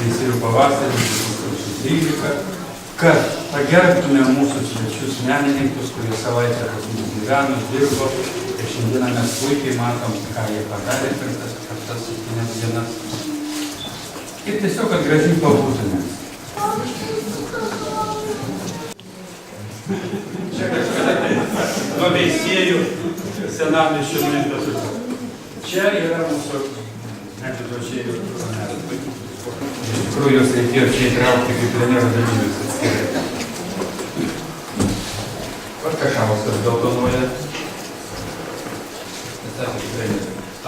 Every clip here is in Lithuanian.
Veisiejų pavasaris 2013, kad pagerbtume mūsų svečius menininkus, kurie savaitę pas mus gyveno, dirbo ir šiandieną mes puikiai matom, ką jie padarė per tas 7 dienas. Ir tiesiog, kad gražiai pabūtume. Čia kažkada nuo Veisiejų senamiesčio nuimtas. Čia yra mūsų atiduočiai žurnalistai. Iš tikrųjų, jos reikėjo čia įtraukti kaip plenero dalyvius atskirai. Bartašauskas geltonuoja.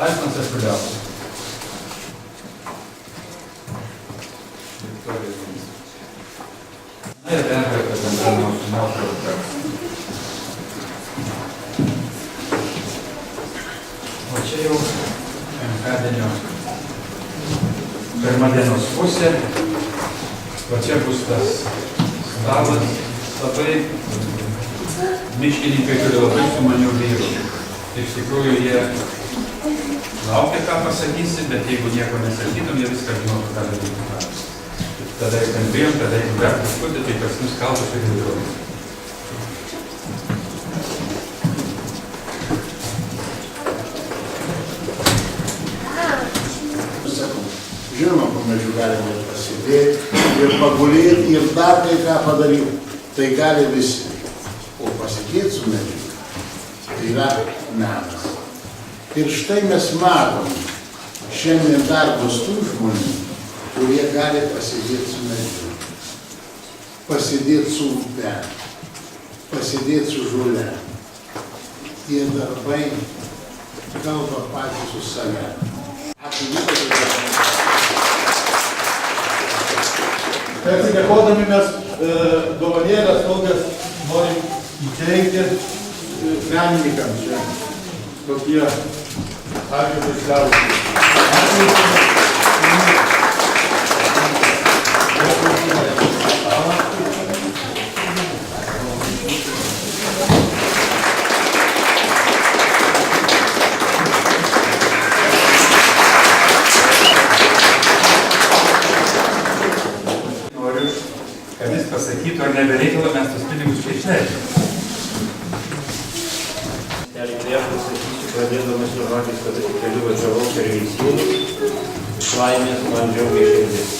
Alfonsas Šuliauskas. Na ir bendra, kad bendra mūsų nuotrauka. O čia jau penktadienio pirmadienos pusė. O čia bus tas stalas. Labai miškininkai turi labai sumanių vyrų. Iš tikrųjų, jie laukia, ką pasakysi, bet jeigu nieko nesakytum, jie viską žinotų, ką daryti. Tada ir kalbėjom, tada jeigu dar kažkutį, tai pas mus kalbas ir įdrovis. Žinoma, po medžiu galima ir pasidėti, ir pagulėti, ir dar kai ką padaryti. Tai gali visi. O pasikėti su medžiu, tai yra menas. Ir štai mes matom šiandien darbus tų žmonių, kurie gali pasidėti su medžiu, pasidėti su upe, pasidėti su žole. Tie darbai kalba patys su save. Ačiū visą. Persidėkodami mes dovanėlės tokias norim įteikti menininkams čia. Tokie Algirdas Šliauskas. Pasakytų, ar nebereikalo mes tos pinigus čia išleidžiam. Prieš pasakysiu, pradėdamas nuo žodžiais, kad aš keliu važiavau per Veisiejų, iš laimės man džiaugia širdis.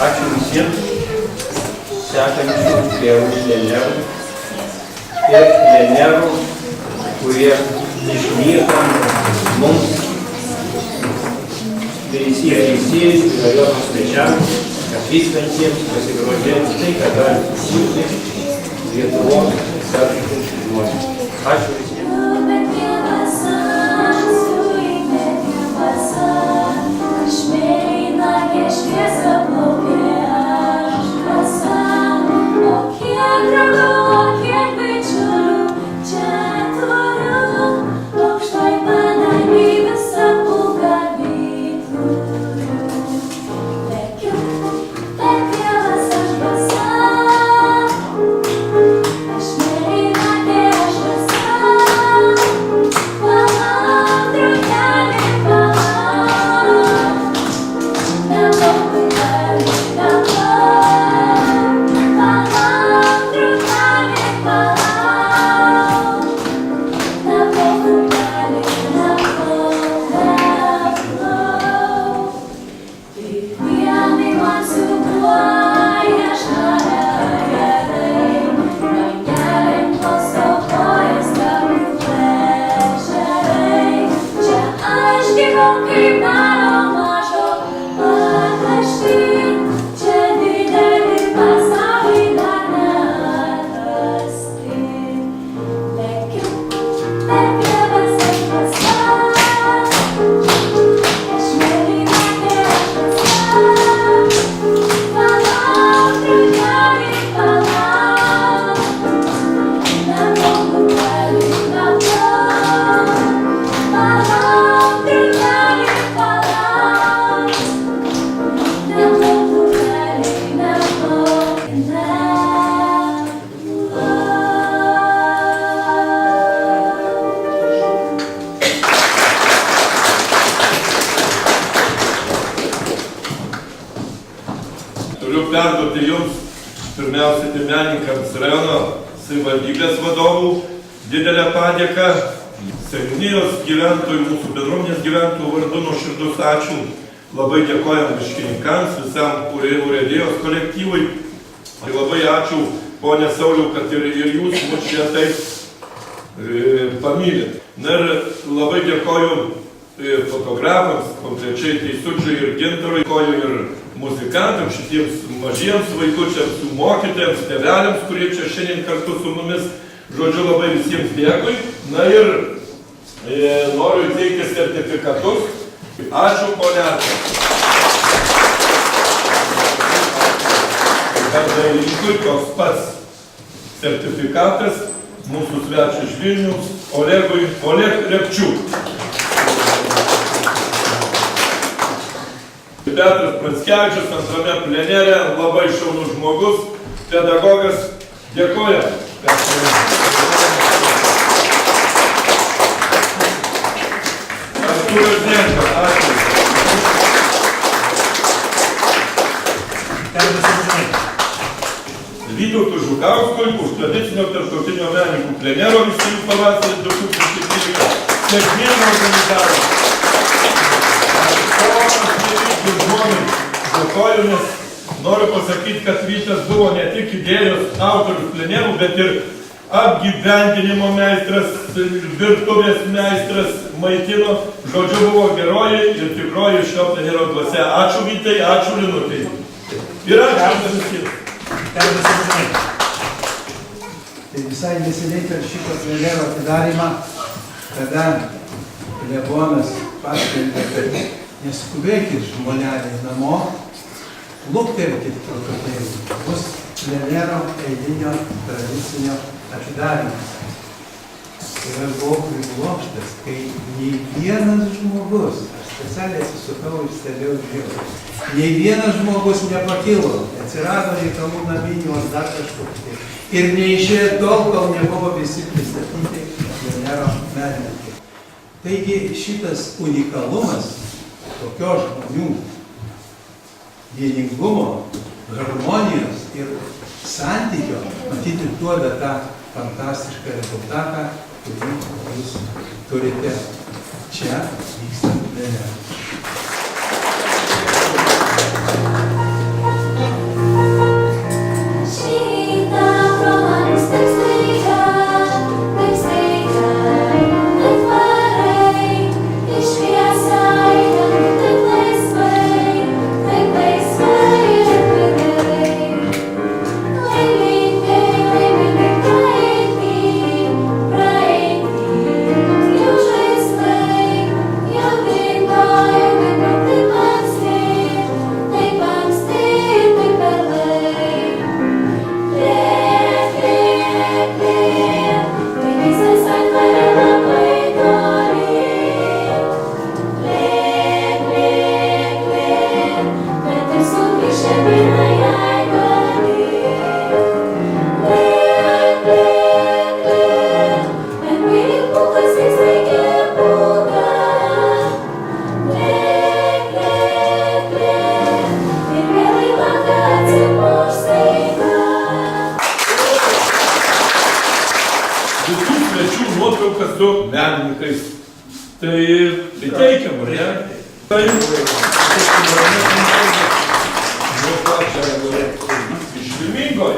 Ačiū visiems sekančių gerų plenerų ir plenerų, kurie išlieka mums Veisiejų rajono svečiams, atvykstantiems pasigrožėti tai, ką gali siūti Lietuvos sergančių žmonės. Ačiū visiems. turiu perduoti jums, pirmiausia, tai menininkams rajono savivaldybės vadovų didelę padėką, seniūnijos gyventojų, mūsų bendruomenės gyventojų vardu nuoširdus ačiū. Labai dėkojam miškininkams, visam urėdijos kolektyvui. Ir labai ačiū, ponė Sauliau, kad ir jūs mus čia taip pamylit. Na ir labai dėkoju fotografams, konkrečiai Teisučiui ir Gintarui, dėkoju ir muzikantams, šitiems mažiems vaikučiams, mokytojams, tėveliams, kurie čia šiandien kartu su mumis. Žodžiu, labai visiems dėkui. Na ir noriu įteikti sertifikatus. Ačiū, ponė Arta. Kad dailininkui toks pats sertifikatas mūsų svečiui iš Vilniaus, Oleg Repčiuk. Petras Pranskevičius, antrame plenere, labai šaunus žmogus, pedagogas. Dėkoju. Artūras Denka, ačiū. Vytautui Žukauskui už tradicinio tarptautinio menininkų plenero Veisiejų pavasaris 2013 sėkmingą organizavimą. Dėkoju, nes noriu pasakyti, kad Vytas buvo ne tik idėjos autorius plenerų, bet ir apgyvendinimo meistras, virtuvės meistras, maitino. Žodžiu, buvo geroji ir tikroji šio plenero dvasia. Ačiū Vytai, ačiū Linutai. Ir ačiū visiems. Tai visai neseniai per šitą plenero atidarymą, kada klebonas paskelbė, kad neskubėkit žmoneliai namo, luktelkit truputėlį, bus plenero eilinio tradicinio atidarymas. Ir aš buvau priblokštas, kai nei vienas žmogus, aš specialiai atsisukau ir stebėjau žiūrėjau, nei vienas žmogus nepakilo, atsirado reikalų naminių ar dar kažkokie. Ir neišėjo tol, kol nebuvo visi pristatyti plenero menininkai. Taigi šitas unikalumas tokio žmonių vieningumo, harmonijos ir santykio matyti duoda tą fantastišką rezultatą, kurį jūs turite čia vykstant plenere. Su menininkais. Tai teikiam, ar ne? Tai iš Vilmingoj.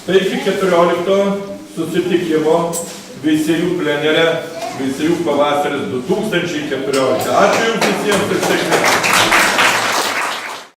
Tai iki 14 susitikimo Veisiejų plenere, Veisiejų pavasaris 2014. Ačiū jums visiems ir sėkmės.